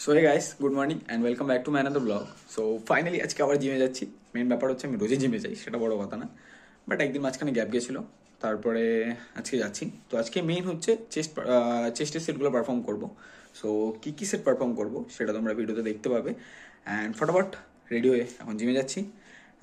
So hey guys, good morning and welcome back to my another vlog. So finally আজকে আবার জিমে যাচ্ছি। Main ব্যাপার হচ্ছে আমি রোজই জিমে যাই, সেটা বড় কথা না, বাট একদিন মাঝখানে গ্যাপ গেছিলো, তারপরে আজকে যাচ্ছি। তো আজকে মেইন হচ্ছে চেস্টের সেটগুলো পারফর্ম করবো। সো কী কী সেট পারফর্ম করবো সেটা তোমরা ভিডিওতে দেখতে পাবে। অ্যান্ড ফটাফট রেডি হয়ে এখন জিমে যাচ্ছি।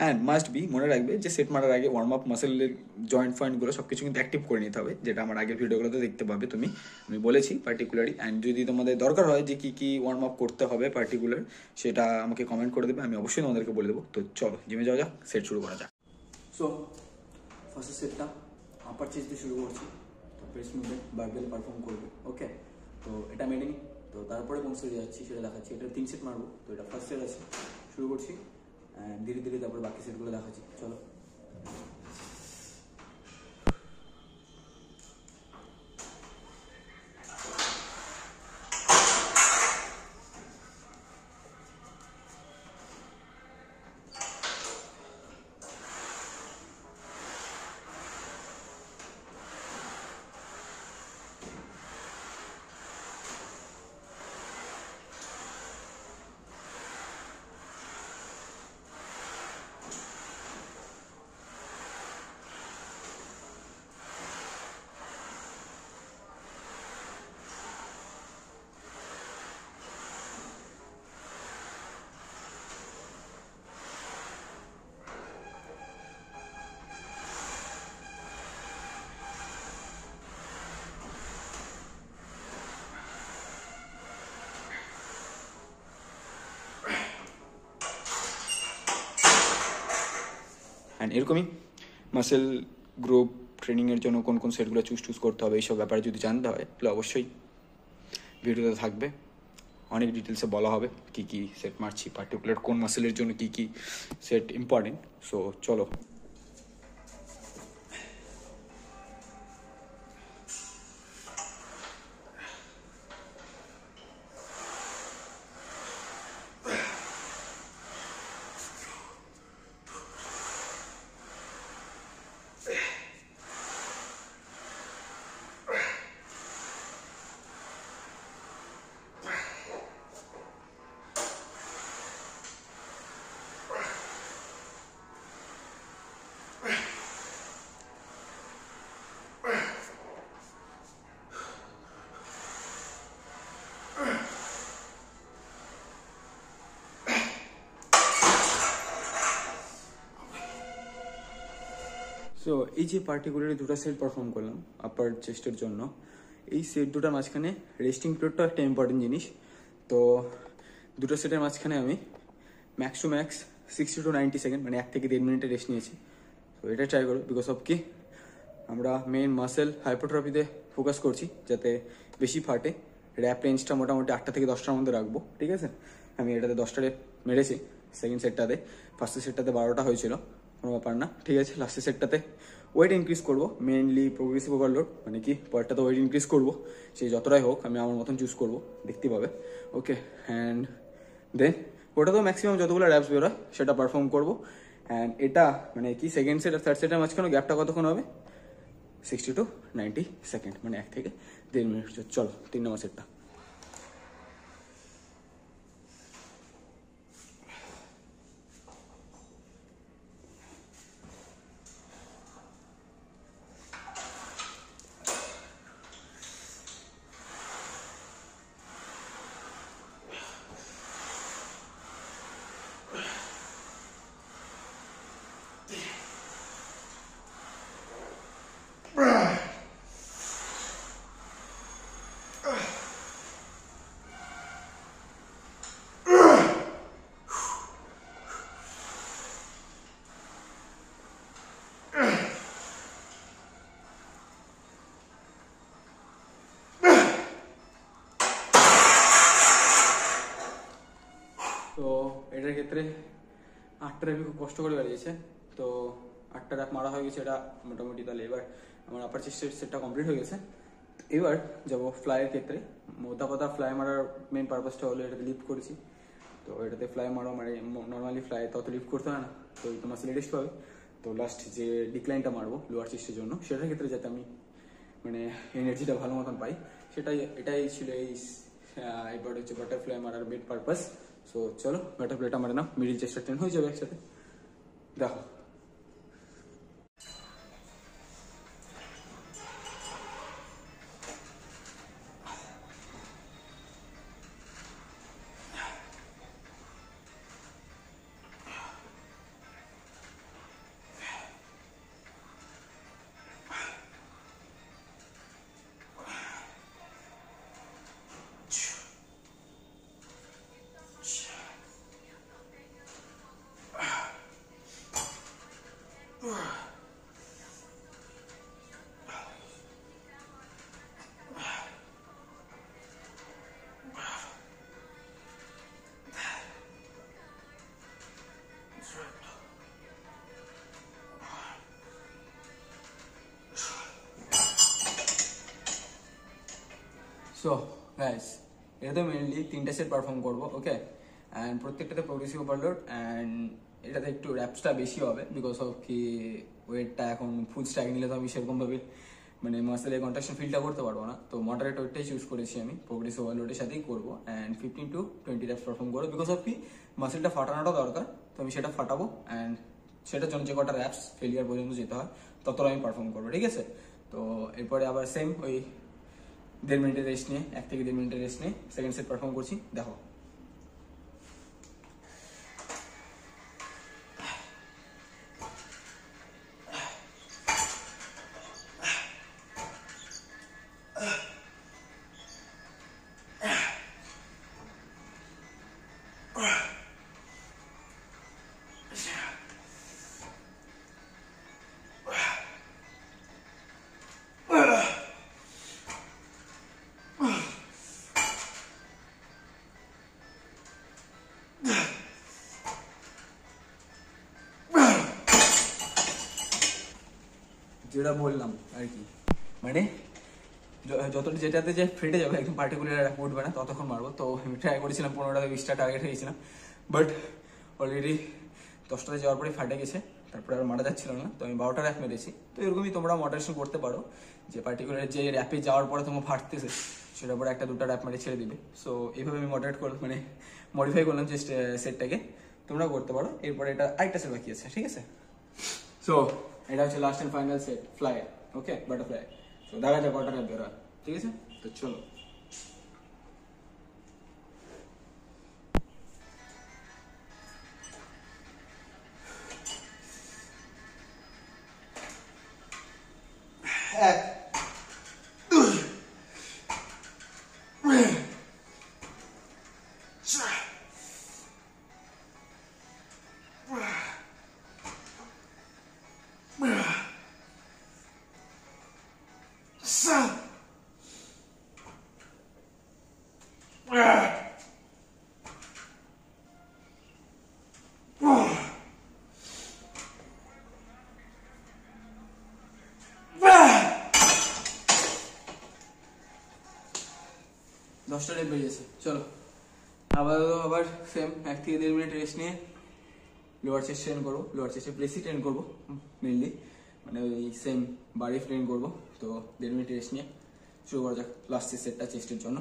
অ্যান্ড মাস্ট বি মনে রাখবে যে সেট মারার আগে ওয়ার্ম আপ মাসেলের জয়েন্ট ফয়েন্টগুলো সব কিছু কিন্তু অ্যাক্টিভ করে নিতে হবে, যেটা আমার আগের ভিডিওগুলোতে দেখতে পাবে তুমি। আমি বলেছি পার্টিকুলারলি। অ্যান্ড যদি তোমাদের দরকার হয় যে কী কী ওয়ার্ম আপ করতে হবে পার্টিকুলার, সেটা আমাকে কমেন্ট করে দেবে, আমি অবশ্যই তোমাদেরকে বলে দেবো। তো চলো জিমে যাওয়া যাক, সেট শুরু করা যাক। সো ফার্স্ট সেটটা আপার চেস্ট দিয়ে শুরু করছি। তো প্রেস মুভমেন্ট বারবেল পারফর্ম করবো, ওকে। তো এটা মেনে নিই। তো তারপরে কোন সেটে যাচ্ছি সেটা দেখাচ্ছি। এটা 3 সেট মারবো, তো এটা ফার্স্ট সেট আছে, শুরু করছি। অ্যান্ড ধীরে ধীরে তারপরে বাকি সেটগুলো দেখাচ্ছি, চলো। অ্যান্ড এরকমই মাসেল গ্রুপ ট্রেনিংয়ের জন্য কোন কোন সেটগুলো চুজ করতে হবে, এইসব ব্যাপারে যদি জানতে হয় তাহলে অবশ্যই ভিডিওতে থাকবে। অনেক ডিটেলসে বলা হবে কী কী সেট মারছি, পার্টিকুলার কোন মাসেলের জন্য কী কী সেট ইম্পর্টেন্ট। সো চলো। সো এই যে পার্টিকুলারলি দুটো সেট পারফর্ম করলাম আপার চেস্টের জন্য, এই সেট দুটার মাঝখানে রেস্টিং পিরিয়ডটা একটা ইম্পর্টেন্ট জিনিস। তো দুটো সেটের মাঝখানে আমি max to max 60 to 90 second, মানে 1 থেকে 1.5 মিনিটের রেস্ট নিয়েছি। তো এটা ট্রাই করো, বিকজ অফ কি আমরা মেইন মাসেল হাইপারট্রফিতে ফোকাস করছি, যাতে বেশি ফাটে। র্যাপ রেঞ্জটা মোটামুটি 8টা থেকে 10টার মধ্যে রাখবো, ঠিক আছে। আমি এটাতে 10টা র্যাপ মেরেছি সেকেন্ড সেটটাতে। ফার্স্ট সেটটাতে 12টা হয়েছিল, কোনো ব্যাপার না, ঠিক আছে। লাস্টের সেটটাতে ওয়েট ইনক্রিজ করবো, মেইনলি প্রোগ্রেসিভ ওভারলোড, মানে কি পরেরটাতে ওয়েট ইনক্রিজ করবো। সেই যতটাই হোক আমি আমার মতন চুজ করবো, দেখতে পাবে, ওকে। অ্যান্ড দেন ওটা তো ম্যাক্সিমাম যতগুলো র্যাপস বেরোয় সেটা পারফর্ম করবো। অ্যান্ড এটা মানে কি সেকেন্ড সেট আর থার্ড সেটের মাঝখানে গ্যাপটা কতক্ষণ হবে? 60 to 90 সেকেন্ড, মানে 1 থেকে 1.5 মিনিট। চলো 3 নম্বর সেটটা। তো এটার ক্ষেত্রে 8টা র্যাপই খুব কষ্ট করে বেরিয়েছে। তো 8টা র্যাপ মারা হয়ে গেছে, এটা মোটামুটি। তাহলে এবার আমার আপার চেস্টের সেটটা কমপ্লিট হয়ে গেছে। এবার যাবো ফ্লাইয়ের ক্ষেত্রে। মোটা কথা ফ্লাই মারার মেন পারপাসটা হলো এটাতে লিফট করেছি। তো এটাতে ফ্লাই মারো, মানে নর্মালি ফ্লাই তত লিফট করতে হয় না, তো তোমার লেটেস্ট পাবে। তো লাস্ট যে ডিক্লাইনটা মারবো লোয়ার চেস্টের জন্য, সেটার ক্ষেত্রে যাতে আমি মানে এনার্জিটা ভালো মতন পাই, এটাই ছিল এই এবার হচ্ছে বাটারফ্লাই মারার মিড পারপাস। সো চলো বাটারফ্লাইটা মারে নাও, মিডিল চেস্টটা ট্রেন হয়ে যাবে একসাথে। দেখো সো গাইস, এটাতে মেনলি 3টা সেট পারফর্ম করবো, ওকে। অ্যান্ড প্রত্যেকটাতে প্রোগ্রেসিভ ওভারলোড, অ্যান্ড এটাতে একটু র্যাপসটা বেশি হবে বিকজ অফ কি ওয়েটটা এখন ফুল স্ট্যাক নিলে তো আমি সেরকমভাবে মানে মাসেলের কন্ট্রাকশন ফিলটা করতে পারবো না। তো মডারেট ওয়েটটাই চুজ করেছি আমি, প্রোগ্রেসিভ ওভারলোডের সাথেই করবো। অ্যান্ড 15 to 20 র্যাপস পারফর্ম করবো বিকজ অফ কি মাসেলটা ফাটানোটা দরকার। তো আমি সেটা ফাটাবো, অ্যান্ড সেটার জন্য যে কটা র্যাপস ফেলিয়ার পর্যন্ত যেতে হয় ততটা আমি পারফর্ম করবো, ঠিক আছে। তো এরপরে আবার সেম ওই 1.5 মিনিটের রেস্ট নিয়ে, 1 থেকে 1.5 মিনিটের রেস্ট নিয়ে সেকেন্ড সেট পারফর্ম করছি, দেখো। যেটা বললাম আর কি, মানে যতটা যেটাতে যে ফেটে যাবে একদম পার্টিকুলার উঠবে না ততক্ষণ মারবো। তো আমি ট্রাই করেছিলাম 15টা 20টা টার্গেট হয়েছিলাম, বাট অলরেডি 10টাতে যাওয়ার পরে ফাটে গেছে, তারপরে আর মারা যাচ্ছিল না। তো আমি 12টা র্যাপ মেরেছি। তো এরকমই তোমরা মডারেশন করতে পারো, যে পার্টিকুলার যে র্যাপে যাওয়ার পরে তোমার ফাটতেছে সেটার পরে 1-2টা র্যাপ মেরে ছেড়ে দিবে। সো এইভাবে আমি মডারেট করলাম, মানে মডিফাই করলাম যে সেটটাকে, তোমরা করতে পারো। এরপরে এটা আরেকটা সেট বাকি আছে, ঠিক আছে। সো এটা হচ্ছে last and final set, fly, okay, butterfly. তো দেখা যাক কটা র্যাপ বেরোয়, ঠিক আছে। তো চলো। দশটা রেপ বেরিয়েছে, চলো আবার সেম 1 থেকে 1.5 মিনিট রেস্ট নিয়ে লোয়ার চেস্ট ট্রেন করবো। লোয়ার চেস্টে প্লেসি ট্রেন করবো মেনলি, মানে ওই সেম বাড়ি ট্রেন করবো। তো 1.5 মিনিট রেস্ট নিয়ে শুরু করা যাক লাস্ট সেটটা চেস্টের জন্য।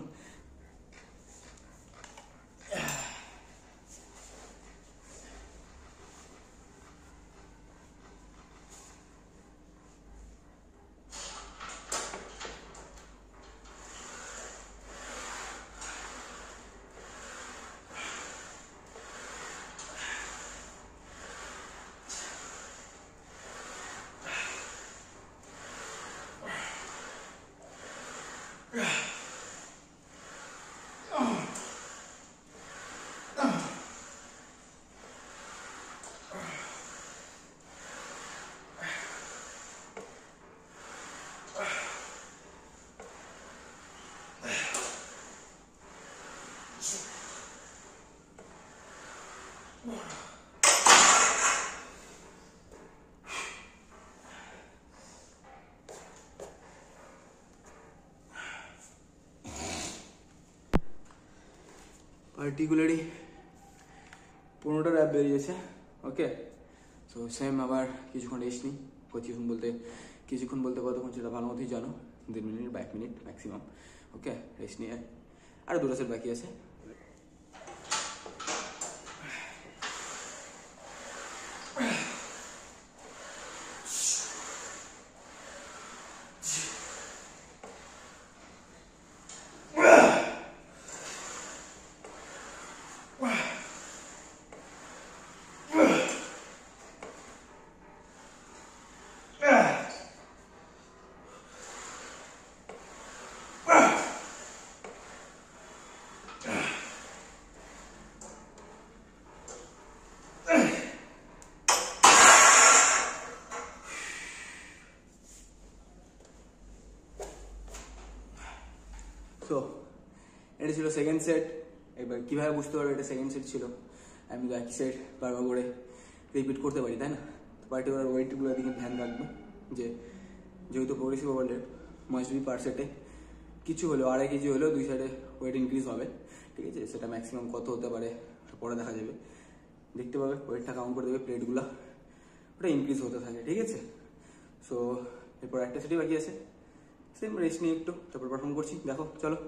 পার্টিকুলারলি 15টা র্যাপ বেরিয়েছে, ওকে। সো সেম আবার কিছুক্ষণ রেস্ট নিই। কিছুক্ষণ বলতে কতক্ষণ সেটা ভালো মতোই জানো, 1.5 মিনিট বা 1 মিনিট ম্যাক্সিমাম, ওকে। রেস্ট নিয়ে আর 2টা সেট বাকি আছে। তো এটা ছিল সেকেন্ড সেট। এবার কীভাবে বুঝতে পারবো এটা সেকেন্ড সেট ছিল? আমি তো একই সেট বারবার করে রিপিট করতে পারি, তাই না? তো পার্টিকুলার ওয়েটগুলোর দিকে ধ্যান রাখবে, যে যেহেতু প্রোগ্রেসিভ ওভারলোড মাস্ট বি পার সেটে কিছু হলেও 2.5 কেজি হলেও 2 সাইডে ওয়েট ইনক্রিজ হবে, ঠিক আছে? সেটা ম্যাক্সিমাম কত হতে পারে পরে দেখা যাবে, দেখতে পাবে, ওয়েটটা কাউন্ট করে দেবে, প্লেটগুলো ওটা ইনক্রিজ হতে থাকে, ঠিক আছে? সো এরপর একটা সেটই বাকি আছে, সেম রেস্ট নিয়ে একটু, তারপর পারফর্ম করছি, দেখো, চলো।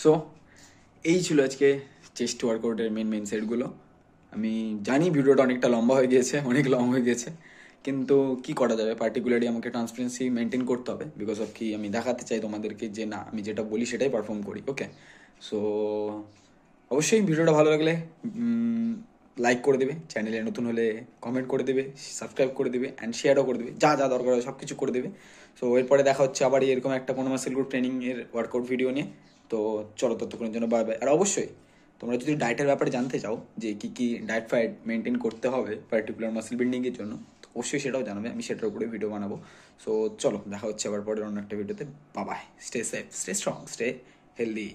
সো এই ছিল আজকে চেস্ট ওয়ার্কআউটের মেন সেটগুলো। আমি জানি ভিডিওটা অনেকটা লম্বা হয়ে গিয়েছে, অনেক লং হয়ে গেছে, কিন্তু কি করা যাবে, পার্টিকুলারলি আমাকে ট্রান্সপারেন্সি মেনটেন করতে হবে, বিকজ অফ কি আমি দেখাতে চাই তোমাদেরকে যে না, আমি যেটা বলি সেটাই পারফর্ম করি, ওকে? সো অবশ্যই ভিডিওটা ভালো লাগলে লাইক করে দেবে, চ্যানেলে নতুন হলে কমেন্ট করে দেবে, সাবস্ক্রাইব করে দেবে, অ্যান্ড শেয়ারও করে দেবে, যা যা দরকার হয় সব কিছু করে দেবে। সো এরপরে দেখা হচ্ছে আবার এরকম একটা কোনো মাসেল গ্রুপ ট্রেনিংয়ের ওয়ার্কআউট ভিডিও নিয়ে। তো চলো, ততক্ষণের জন্য বাই বাই। আর অবশ্যই তোমরা যদি ডায়েটের ব্যাপারে জানতে চাও যে কী কী ডায়েট ফায়েট মেনটেন করতে হবে পার্টিকুলার মাসেল বিল্ডিংয়ের জন্য, তো অবশ্যই সেটাও জানাবে, আমি সেটার উপরে ভিডিও বানাবো। সো চলো, দেখা হচ্ছে আবার পরের অন্য একটা ভিডিওতে। Bye bye, stay safe, stay strong, stay healthy.